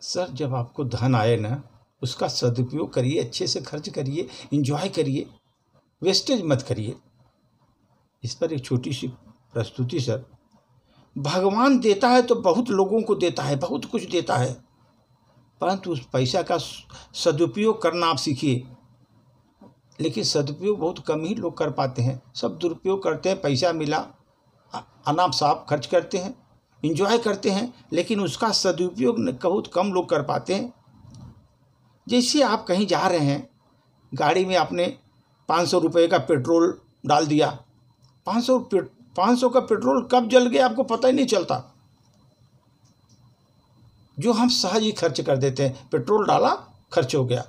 Sir, जब आपको धन आए ना, उसका सदुपयोग करिए, अच्छे से खर्च करिए, एंजॉय करिए, वेस्टेज मत करिए। इस पर एक छोटी सी प्रस्तुति सर। भगवान देता है तो बहुत लोगों को देता है, बहुत कुछ देता है, परंतु उस पैसा का सदुपयोग करना आप सीखिए। लेकिन सदुपयोग बहुत कम ही लोग कर पाते हैं। सब दुरुपयोग करते हैं। पैसा मिला, अनाप शनाप खर्च करते हैं, एंजॉय करते हैं, लेकिन उसका सदुपयोग बहुत कम लोग कर पाते हैं। जैसे आप कहीं जा रहे हैं, गाड़ी में आपने 500 रुपये का पेट्रोल डाल दिया। 500 का पेट्रोल कब जल गया आपको पता ही नहीं चलता। जो हम सहज ही खर्च कर देते हैं, पेट्रोल डाला, खर्च हो गया।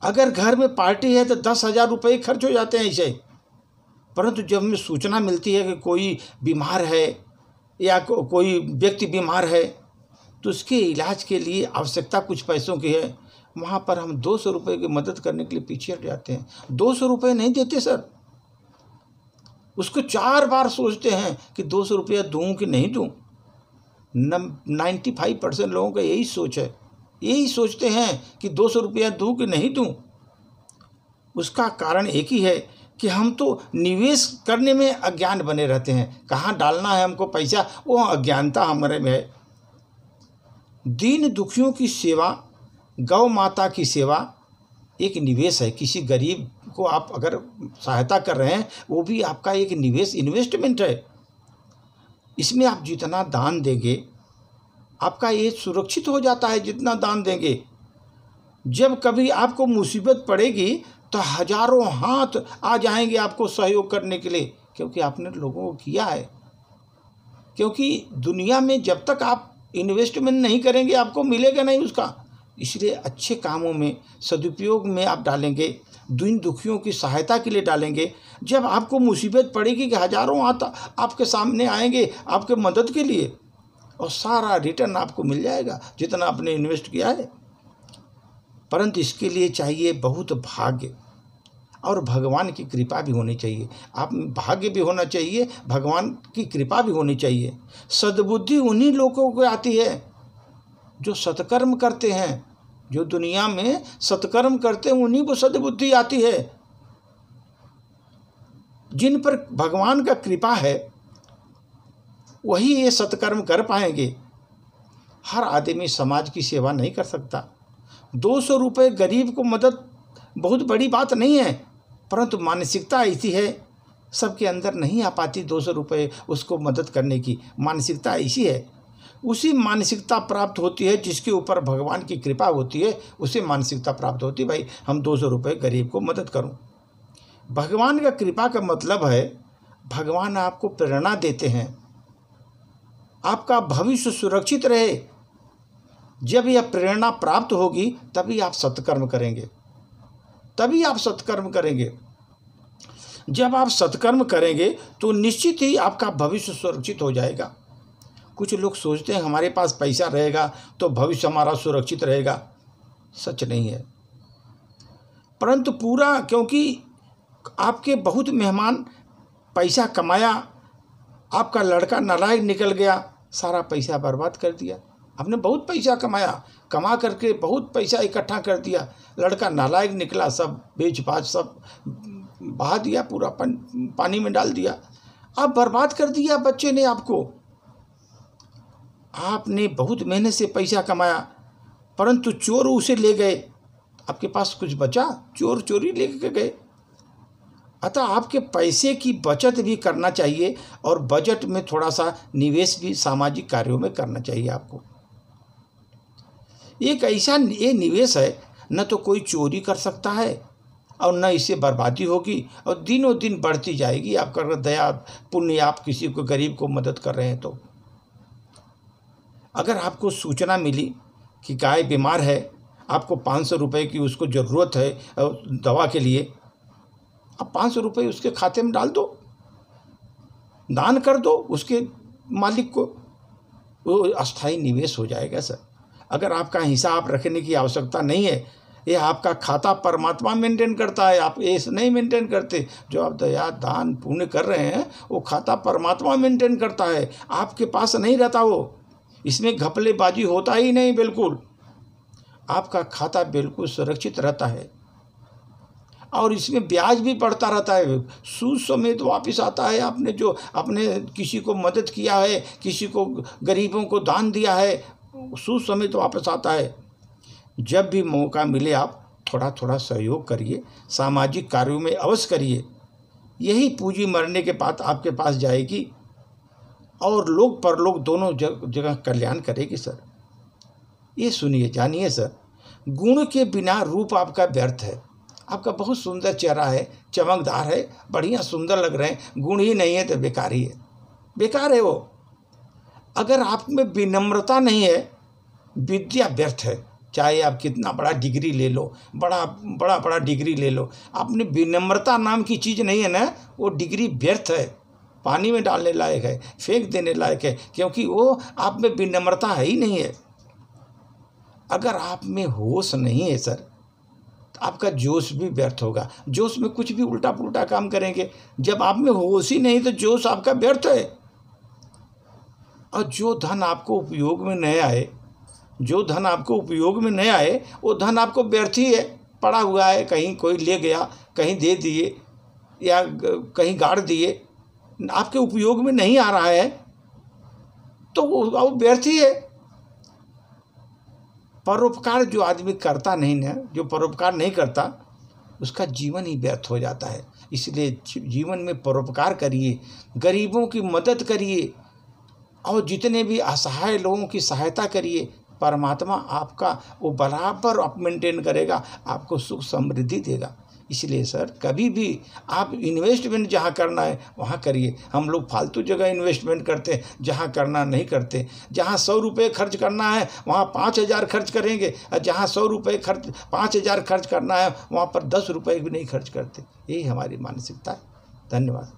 अगर घर में पार्टी है तो 10,000 रुपये खर्च हो जाते हैं ऐसे ही। परंतु जब हमें सूचना मिलती है कि कोई बीमार है या कोई व्यक्ति बीमार है, तो उसके इलाज के लिए आवश्यकता कुछ पैसों की है, वहाँ पर हम 200 रुपये की मदद करने के लिए पीछे हट जाते हैं। 200 रुपये नहीं देते सर, उसको 4 बार सोचते हैं कि 200 रुपया दूँ कि नहीं दूँ। 95% लोगों का यही सोच है, यही सोचते हैं कि 200 रुपया दूँ कि नहीं दूँ। उसका कारण एक ही है कि हम तो निवेश करने में अज्ञान बने रहते हैं। कहाँ डालना है हमको पैसा, वो अज्ञानता हमारे में है। दीन दुखियों की सेवा, गौ माता की सेवा एक निवेश है। किसी गरीब को आप अगर सहायता कर रहे हैं, वो भी आपका एक निवेश, इन्वेस्टमेंट है। इसमें आप जितना दान देंगे, आपका ये सुरक्षित हो जाता है जितना दान देंगे। जब कभी आपको मुसीबत पड़ेगी तो हजारों हाथ आ जाएंगे आपको सहयोग करने के लिए, क्योंकि आपने लोगों को किया है। क्योंकि दुनिया में जब तक आप इन्वेस्टमेंट नहीं करेंगे, आपको मिलेगा नहीं उसका। इसलिए अच्छे कामों में, सदुपयोग में आप डालेंगे, दीन दुखियों की सहायता के लिए डालेंगे। जब आपको मुसीबत पड़ेगी कि हजारों हाथ आपके सामने आएंगे आपके मदद के लिए, और सारा रिटर्न आपको मिल जाएगा जितना आपने इन्वेस्ट किया है। परंतु इसके लिए चाहिए बहुत भाग्य और भगवान की कृपा भी होनी चाहिए। आप भाग्य भी होना चाहिए, भगवान की कृपा भी होनी चाहिए। सद्बुद्धि उन्हीं लोगों को आती है जो सत्कर्म करते हैं। जो दुनिया में सत्कर्म करते हैं उन्हीं को सद्बुद्धि आती है। जिन पर भगवान का कृपा है वही ये सत्कर्म कर पाएंगे। हर आदमी समाज की सेवा नहीं कर सकता। 200 रुपये गरीब को मदद बहुत बड़ी बात नहीं है, परंतु मानसिकता ऐसी है, सबके अंदर नहीं आ पाती 200 रुपये उसको मदद करने की मानसिकता ऐसी है। उसी मानसिकता प्राप्त होती है जिसके ऊपर भगवान की कृपा होती है, उसे मानसिकता प्राप्त होती है, भाई हम 200 रुपये गरीब को मदद करूं। भगवान का कृपा का मतलब है भगवान आपको प्रेरणा देते हैं, आपका भविष्य सुरक्षित रहे। जब यह प्रेरणा प्राप्त होगी तभी आप सत्कर्म करेंगे, तभी आप सत्कर्म करेंगे। जब आप सत्कर्म करेंगे तो निश्चित ही आपका भविष्य सुरक्षित हो जाएगा। कुछ लोग सोचते हैं हमारे पास पैसा रहेगा तो भविष्य हमारा सुरक्षित रहेगा। सच नहीं है। परंतु पूरा, क्योंकि आपके बहुत मेहमान पैसा कमाया, आपका लड़का नालायक निकल गया, सारा पैसा बर्बाद कर दिया। आपने बहुत पैसा कमाया, कमा करके बहुत पैसा इकट्ठा कर दिया, लड़का नालायक निकला, सब बेच बाच सब बहा दिया, पूरा पानी में डाल दिया। आप बर्बाद कर दिया बच्चे ने आपको। आपने बहुत मेहनत से पैसा कमाया, परंतु चोर उसे ले गए, आपके पास कुछ बचा, चोर चोरी लेके गए। अतः आपके पैसे की बचत भी करना चाहिए और बजट में थोड़ा सा निवेश भी सामाजिक कार्यों में करना चाहिए आपको। एक ऐसा ये निवेश है, न तो कोई चोरी कर सकता है और न इससे बर्बादी होगी, और दिनों दिन बढ़ती जाएगी। आपका दया पुण्य, आप किसी को गरीब को मदद कर रहे हैं तो। अगर आपको सूचना मिली कि गाय बीमार है, आपको 500 रुपये की उसको ज़रूरत है दवा के लिए, आप 500 रुपये उसके खाते में डाल दो, दान कर दो उसके मालिक को, वो अस्थायी निवेश हो जाएगा सर। अगर आपका हिसाब रखने की आवश्यकता नहीं है, ये आपका खाता परमात्मा मेंटेन करता है, आप ऐसे नहीं मेंटेन करते। जो आप दया दान पुण्य कर रहे हैं वो खाता परमात्मा मेंटेन करता है, आपके पास नहीं रहता वो। इसमें घपलेबाजी होता ही नहीं, बिल्कुल आपका खाता बिल्कुल सुरक्षित रहता है और इसमें ब्याज भी बढ़ता रहता है, सूद समेत वापस आता है। आपने जो अपने किसी को मदद किया है, किसी को गरीबों को दान दिया है, सूद समेत वापस आता है। जब भी मौका मिले आप थोड़ा थोड़ा सहयोग करिए, सामाजिक कार्यों में अवश्य करिए। यही पूंजी मरने के बाद आपके पास जाएगी और लोक परलोक दोनों जगह कल्याण करेगी सर। ये सुनिए, जानिए सर, गुण के बिना रूप आपका व्यर्थ है। आपका बहुत सुंदर चेहरा है, चमकदार है, बढ़िया सुंदर लग रहे हैं, गुण ही नहीं है तो बेकार ही है, बेकार है वो। अगर आप में विनम्रता नहीं है, विद्या व्यर्थ है। चाहे आप कितना बड़ा डिग्री ले लो, बड़ा डिग्री ले लो, आपने विनम्रता नाम की चीज़ नहीं है ना, वो डिग्री व्यर्थ है, पानी में डालने लायक है, फेंक देने लायक है, क्योंकि वो आप में विनम्रता है ही नहीं है। अगर आप में होश नहीं है सर, तो आपका जोश भी व्यर्थ होगा। जोश में कुछ भी उल्टा पुल्टा काम करेंगे। जब आप में होश ही नहीं तो जोश आपका व्यर्थ है। और जो धन आपको उपयोग में नहीं आए, जो धन आपको उपयोग में नहीं आए, वो धन आपको व्यर्थ ही है, पड़ा हुआ है, कहीं कोई ले गया, कहीं दे दिए या कहीं गाड़ दिए, आपके उपयोग में नहीं आ रहा है तो वो व्यर्थ ही है। परोपकार जो आदमी करता नहीं ना, जो परोपकार नहीं करता, उसका जीवन ही व्यर्थ हो जाता है। इसलिए जीवन में परोपकार करिए, गरीबों की मदद करिए और जितने भी असहाय लोगों की सहायता करिए। परमात्मा आपका वो बराबर अप मेंटेन करेगा, आपको सुख समृद्धि देगा। इसलिए सर, कभी भी आप इन्वेस्टमेंट जहाँ करना है वहाँ करिए। हम लोग फालतू जगह इन्वेस्टमेंट करते हैं, जहाँ करना नहीं करते। जहाँ 100 रुपये खर्च करना है वहाँ 5000 खर्च करेंगे, और जहाँ 100 रुपये 5000 खर्च करना है वहाँ पर 10 रुपये भी नहीं खर्च करते। यही हमारी मानसिकता है। धन्यवाद।